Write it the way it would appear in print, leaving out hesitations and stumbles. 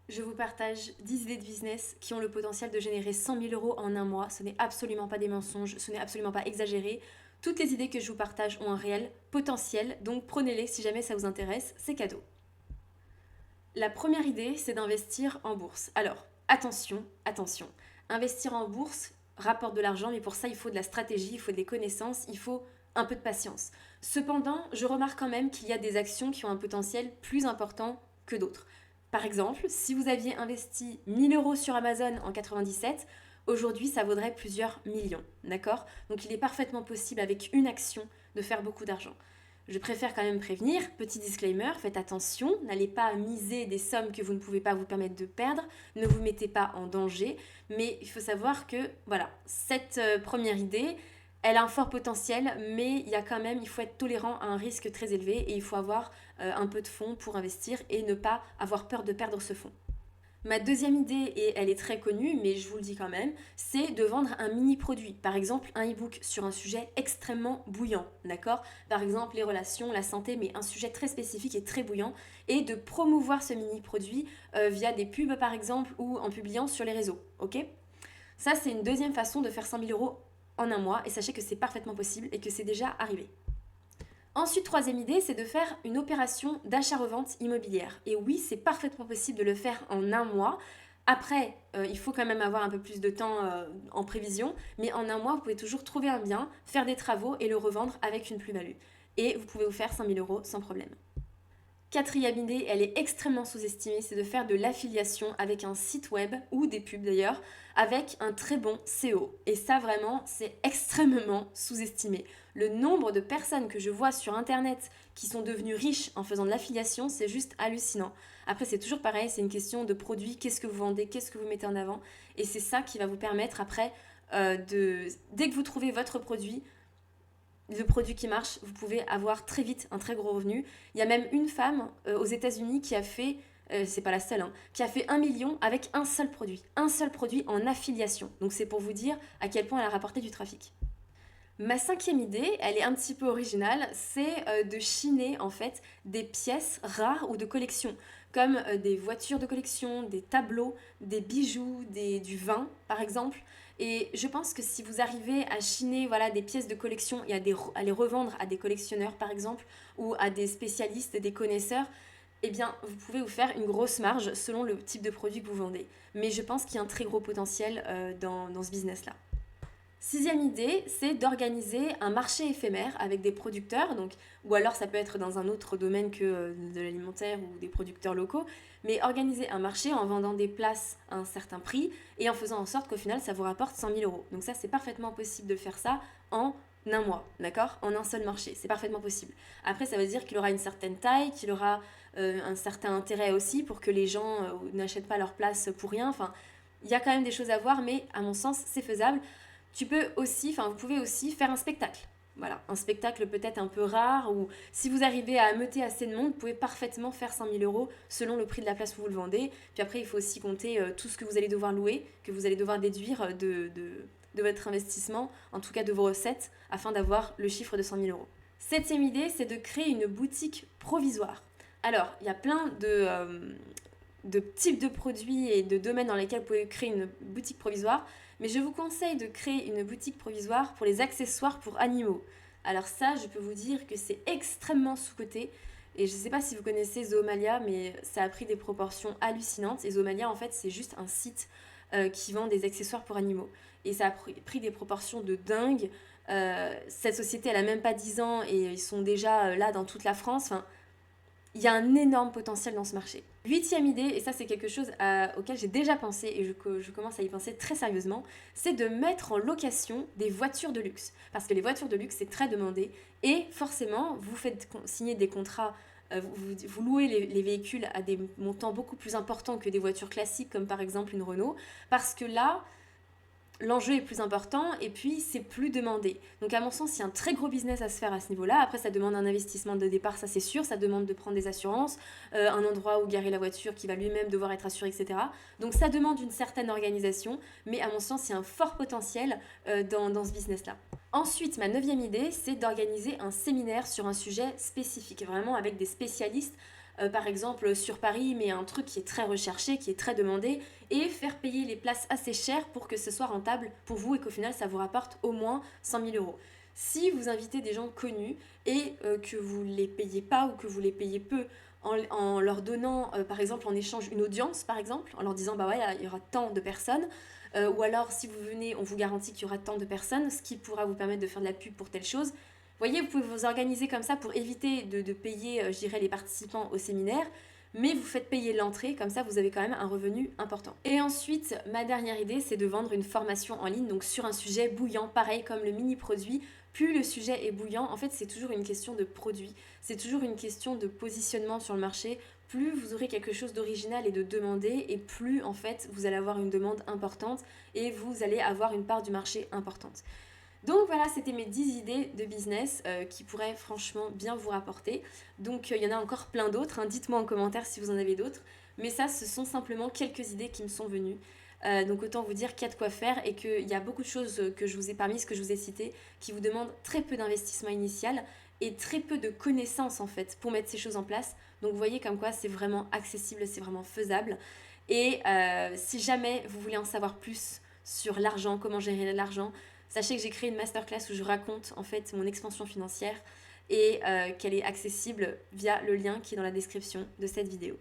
Je vous partage 10 idées de business qui ont le potentiel de générer 100 000 euros en un mois. Ce n'est absolument pas des mensonges, ce n'est absolument pas exagéré. Toutes les idées que je vous partage ont un réel potentiel, donc prenez-les si jamais ça vous intéresse, c'est cadeau. La première idée, c'est d'investir en bourse. Alors, attention, attention. Investir en bourse rapporte de l'argent, mais pour ça, il faut de la stratégie, il faut des connaissances, il faut un peu de patience. Cependant, je remarque quand même qu'il y a des actions qui ont un potentiel plus important que d'autres. Par exemple, si vous aviez investi 1000 euros sur Amazon en 97, aujourd'hui ça vaudrait plusieurs millions, d'accord? Donc il est parfaitement possible avec une action de faire beaucoup d'argent. Je préfère quand même prévenir, petit disclaimer, faites attention, n'allez pas miser des sommes que vous ne pouvez pas vous permettre de perdre, ne vous mettez pas en danger, mais il faut savoir que voilà, cette première idée, elle a un fort potentiel, mais il faut être tolérant à un risque très élevé et il faut avoir un peu de fonds pour investir et ne pas avoir peur de perdre ce fonds. Ma deuxième idée, et elle est très connue, mais je vous le dis quand même, c'est de vendre un mini-produit. Par exemple, un e-book sur un sujet extrêmement bouillant, d'accord? Par exemple, les relations, la santé, mais un sujet très spécifique et très bouillant. Et de promouvoir ce mini-produit via des pubs, par exemple, ou en publiant sur les réseaux, ok? Ça, c'est une deuxième façon de faire 100 000 euros en un mois, et sachez que c'est parfaitement possible et que c'est déjà arrivé. Ensuite, troisième idée, c'est de faire une opération d'achat-revente immobilière. Et oui, c'est parfaitement possible de le faire en un mois. Après, il faut quand même avoir un peu plus de temps en prévision, mais en un mois, vous pouvez toujours trouver un bien, faire des travaux et le revendre avec une plus-value. Et vous pouvez vous faire 5 000 euros sans problème. Quatrième idée, elle est extrêmement sous-estimée, c'est de faire de l'affiliation avec un site web ou des pubs d'ailleurs, avec un très bon SEO. Et ça vraiment, c'est extrêmement sous-estimé. Le nombre de personnes que je vois sur internet qui sont devenues riches en faisant de l'affiliation, c'est juste hallucinant. Après, c'est toujours pareil, c'est une question de produit, qu'est-ce que vous vendez, qu'est-ce que vous mettez en avant. Et c'est ça qui va vous permettre après dès que vous trouvez votre produit, le produit qui marche, vous pouvez avoir très vite un très gros revenu. Il y a même une femme aux États-Unis qui a fait, c'est pas la seule, hein, qui a fait 1 million avec un seul produit en affiliation. Donc c'est pour vous dire à quel point elle a rapporté du trafic. Ma cinquième idée, elle est un petit peu originale, c'est de chiner en fait des pièces rares ou de collection, comme des voitures de collection, des tableaux, des bijoux, du vin par exemple. Et je pense que si vous arrivez à chiner voilà, des pièces de collection et à les revendre à des collectionneurs par exemple, ou à des spécialistes, des connaisseurs, eh bien vous pouvez vous faire une grosse marge selon le type de produit que vous vendez. Mais je pense qu'il y a un très gros potentiel dans ce business-là. Sixième idée, c'est d'organiser un marché éphémère avec des producteurs, donc, ou alors ça peut être dans un autre domaine que de l'alimentaire ou des producteurs locaux, mais organiser un marché en vendant des places à un certain prix et en faisant en sorte qu'au final ça vous rapporte 100 000 euros. Donc ça c'est parfaitement possible de faire ça en un mois, d'accord? En un seul marché, c'est parfaitement possible. Après ça veut dire qu'il aura une certaine taille, qu'il aura un certain intérêt aussi pour que les gens n'achètent pas leur place pour rien, enfin il y a quand même des choses à voir, mais à mon sens c'est faisable. Vous pouvez aussi faire un spectacle. Voilà, un spectacle peut-être un peu rare, ou si vous arrivez à ameuter assez de monde, vous pouvez parfaitement faire 5 000 euros selon le prix de la place où vous le vendez. Puis après, il faut aussi compter tout ce que vous allez devoir louer, que vous allez devoir déduire de votre investissement, en tout cas de vos recettes, afin d'avoir le chiffre de 100 000 euros. Septième idée, c'est de créer une boutique provisoire. Alors, il y a plein de types de produits et de domaines dans lesquels vous pouvez créer une boutique provisoire, mais je vous conseille de créer une boutique provisoire pour les accessoires pour animaux. Alors ça, je peux vous dire que c'est extrêmement sous-coté, et je ne sais pas si vous connaissez Zoomalia, mais ça a pris des proportions hallucinantes, et Zoomalia, en fait, c'est juste un site qui vend des accessoires pour animaux. Et ça a pris des proportions de dingue. Cette société, elle a même pas 10 ans, et ils sont déjà là dans toute la France. Enfin, il y a un énorme potentiel dans ce marché. Huitième idée, et ça c'est quelque chose auquel j'ai déjà pensé et je commence à y penser très sérieusement, c'est de mettre en location des voitures de luxe. Parce que les voitures de luxe c'est très demandé et forcément vous faites signer des contrats, vous louez les véhicules à des montants beaucoup plus importants que des voitures classiques comme par exemple une Renault. Parce que là, l'enjeu est plus important et puis c'est plus demandé. Donc à mon sens, il y a un très gros business à se faire à ce niveau-là. Après, ça demande un investissement de départ, ça c'est sûr. Ça demande de prendre des assurances, un endroit où garer la voiture qui va lui-même devoir être assuré, etc. Donc ça demande une certaine organisation, mais à mon sens, il y a un fort potentiel dans ce business-là. Ensuite, ma neuvième idée, c'est d'organiser un séminaire sur un sujet spécifique, vraiment avec des spécialistes par exemple sur Paris, mais un truc qui est très recherché, qui est très demandé, et faire payer les places assez chères pour que ce soit rentable pour vous et qu'au final ça vous rapporte au moins 100 000 euros. Si vous invitez des gens connus et que vous les payez pas ou que vous les payez peu, en leur donnant par exemple en échange une audience par exemple, en leur disant bah ouais il y aura tant de personnes, ou alors si vous venez on vous garantit qu'il y aura tant de personnes, ce qui pourra vous permettre de faire de la pub pour telle chose. Vous voyez, vous pouvez vous organiser comme ça pour éviter de payer, je dirais, les participants au séminaire, mais vous faites payer l'entrée, comme ça vous avez quand même un revenu important. Et ensuite, ma dernière idée, c'est de vendre une formation en ligne, donc sur un sujet bouillant, pareil comme le mini-produit. Plus le sujet est bouillant, en fait c'est toujours une question de produit, c'est toujours une question de positionnement sur le marché. Plus vous aurez quelque chose d'original et de demandé, et plus en fait vous allez avoir une demande importante et vous allez avoir une part du marché importante. Donc voilà, c'était mes 10 idées de business qui pourraient franchement bien vous rapporter. Donc il y en a encore plein d'autres, hein. Dites-moi en commentaire si vous en avez d'autres. Mais ça, ce sont simplement quelques idées qui me sont venues. Donc autant vous dire qu'il y a de quoi faire et qu'il y a beaucoup de choses que je vous ai parmi ce que je vous ai cité qui vous demandent très peu d'investissement initial et très peu de connaissances en fait pour mettre ces choses en place. Donc vous voyez comme quoi c'est vraiment accessible, c'est vraiment faisable. Et si jamais vous voulez en savoir plus sur l'argent, comment gérer l'argent, sachez que j'ai créé une masterclass où je raconte en fait mon expansion financière et qu'elle est accessible via le lien qui est dans la description de cette vidéo.